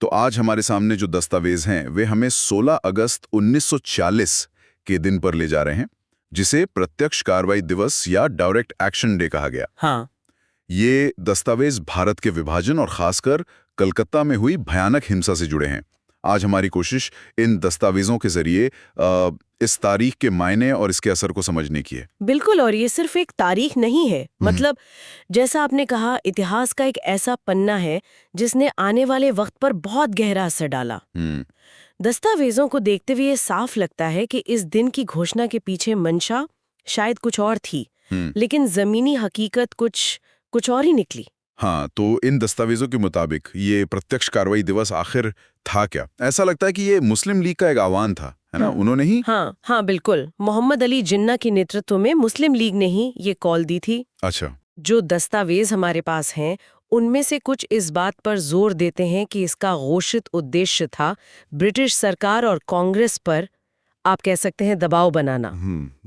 तो आज हमारे सामने जो दस्तावेज हैं वे हमें 16 अगस्त 1940 के दिन पर ले जा रहे हैं, जिसे प्रत्यक्ष कार्रवाई दिवस या डायरेक्ट एक्शन डे कहा गया। हाँ। ये दस्तावेज भारत के विभाजन और खासकर कलकत्ता में हुई भयानक हिंसा से जुड़े हैं। आज हमारी कोशिश इन दस्तावेजों के जरिए इस तारीख के मायने और इसके असर को समझने की है। बिल्कुल, और ये सिर्फ एक तारीख नहीं है, मतलब जैसा आपने कहा, इतिहास का एक ऐसा पन्ना है जिसने आने वाले वक्त पर बहुत गहरा असर डाला। दस्तावेजों को देखते हुए ये साफ लगता है कि इस दिन की घोषणा के पीछे मंशा शायद कुछ और थी, लेकिन जमीनी हकीकत कुछ और ही निकली। हाँ, तो इन दस्तावेजों के मुताबिक ये प्रत्यक्ष कार्रवाई दिवस आखिर था क्या? ऐसा लगता है कि ये मुस्लिम लीग का एक आह्वान था, है ना? उन्होंने ही हाँ, बिल्कुल। मोहम्मद अली जिन्ना के नेतृत्व में मुस्लिम लीग ने ही ये कॉल दी थी। अच्छा। जो दस्तावेज हमारे पास हैं, उनमें से कुछ इस बात पर जोर देते हैं कि इसका घोषित उद्देश्य था ब्रिटिश सरकार और कांग्रेस पर, आप कह सकते हैं, दबाव बनाना।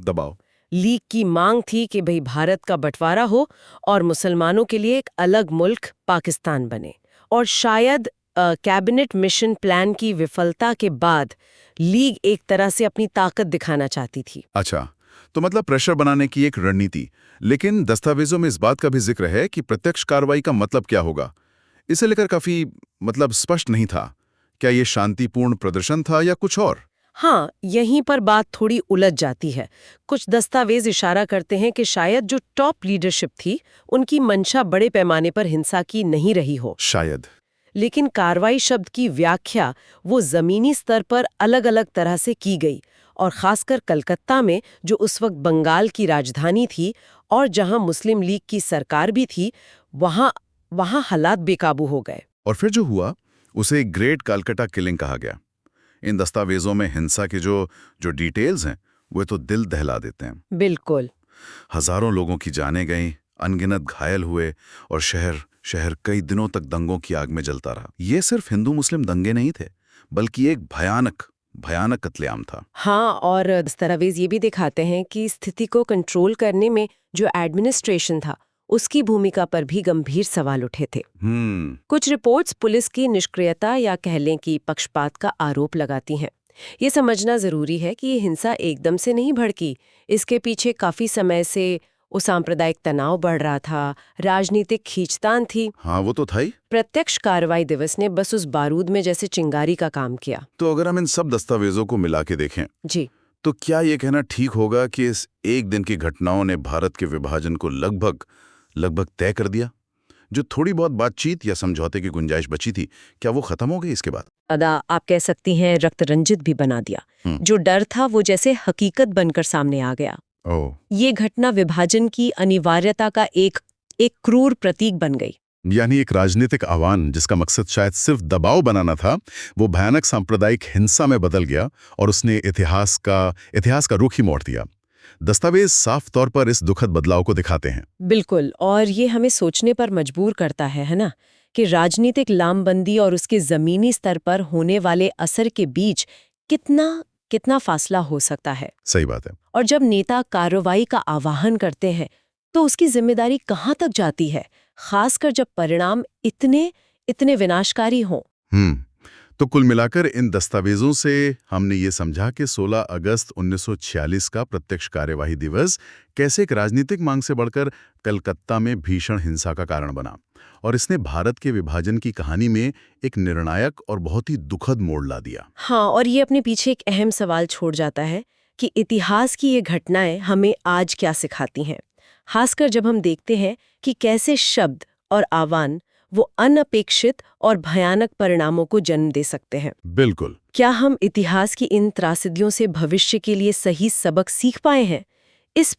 दबाव। लीग की मांग थी कि भाई भारत का बंटवारा हो और मुसलमानों के लिए एक अलग मुल्क पाकिस्तान बने। और शायद कैबिनेट मिशन प्लान की विफलता के बाद लीग एक तरह से अपनी ताकत दिखाना चाहती थी। अच्छा, तो मतलब प्रेशर बनाने की एक रणनीति। लेकिन दस्तावेजों में इस बात का भी जिक्र है कि प्रत्यक्ष कार्रवाई का मतलब क्या होगा, इसे लेकर काफी स्पष्ट नहीं था। क्या ये शांतिपूर्ण प्रदर्शन था या कुछ और? हाँ, यहीं पर बात थोड़ी उलझ जाती है। कुछ दस्तावेज इशारा करते हैं कि शायद जो टॉप लीडरशिप थी, उनकी मंशा बड़े पैमाने पर हिंसा की नहीं रही हो। शायद। लेकिन कार्रवाई शब्द की व्याख्या वो जमीनी स्तर पर अलग अलग तरह से की गई, और खासकर कलकत्ता में, जो उस वक्त बंगाल की राजधानी थी और जहां मुस्लिम लीग की सरकार भी थी, वहां हालात बेकाबू हो गए। और फिर जो हुआ उसे ग्रेट कलकत्ता किलिंग कहा गया। इन दस्तावेजों में हिंसा के जो डिटेल्स हैं वो तो दिल दहला देते हैं। बिल्कुल। हजारों लोगों की जानें गईं, अनगिनत घायल हुए और शहर कई दिनों तक दंगों की आग में जलता रहा। ये सिर्फ हिंदू मुस्लिम दंगे नहीं थे, बल्कि एक भयानक कत्लेआम था। हाँ, और दस्तावेज ये भी दिखाते हैं कि स्थिति को कंट्रोल करने में जो एडमिनिस्ट्रेशन था, उसकी भूमिका पर भी गंभीर सवाल उठे थे। कुछ रिपोर्ट्स पुलिस की निष्क्रियता या कह लें कि पक्षपात का आरोप लगाती हैं। ये समझना जरूरी है कि ये हिंसा एकदम से नहीं भड़की। इसके पीछे काफी समय से सांप्रदायिक तनाव बढ़ रहा था, राजनीतिक खींचतान थी। हाँ, वो तो था ही। प्रत्यक्ष कार्रवाई दिवस ने बस उस बारूद में जैसे चिंगारी का काम किया। तो अगर हम इन सब दस्तावेजों को मिला के देखें जी, तो क्या ये कहना ठीक होगा कि इस एक दिन की घटनाओं ने भारत के विभाजन को लगभग तय कर दिया? जो थोड़ी बहुत बातचीत या समझौते की गुंजाइश बची थी, क्या वो खत्म हो गई इसके बाद? आप कह सकती हैं रक्त रंजित भी बना दिया। जो डर था वो जैसे हकीकत बनकर सामने आ गया। ये घटना विभाजन की अनिवार्यता का एक क्रूर प्रतीक बन गई। यानी एक राजनीतिक आह्वान जिसका मकसद शायद सिर्फ दबाव बनाना था, वो भयानक सांप्रदायिक हिंसा में बदल गया और उसने इतिहास का रुख ही मोड़ दिया। दस्तावेज साफ तौर पर इस दुखद बदलाव को दिखाते हैं। बिल्कुल, और ये हमें सोचने पर मजबूर करता है ना, कि राजनीतिक लामबंदी और उसके जमीनी स्तर पर होने वाले असर के बीच कितना फासला हो सकता है। सही बात है। और जब नेता कार्रवाई का आह्वान करते हैं तो उसकी जिम्मेदारी कहाँ तक जाती है, खासकर जब परिणाम इतने विनाशकारी हों। तो कुल मिलाकर इन दस्तावेजों से हमने ये समझा कि 16 अगस्त 1946 का प्रत्यक्ष कार्यवाही दिवस कैसे एक राजनीतिक मांग से बढ़कर कलकत्ता में भीषण हिंसा का कारण बना, और इसने भारत के विभाजन की कहानी में एक निर्णायक और बहुत ही दुखद मोड़ ला दिया। हाँ, और ये अपने पीछे एक अहम सवाल छोड़ जाता है कि इतिहास की ये घटनाएं हमें आज क्या सिखाती हैं, खासकर जब हम देखते हैं कि कैसे शब्द और आह्वान वो अनपेक्षित और भयानक परिणामों को जन्म दे सकते हैं। बिल्कुल। क्या हम इतिहास की इन त्रासदियों से भविष्य के लिए सही सबक सीख पाए हैं? इस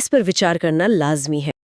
पर विचार करना लाजमी है।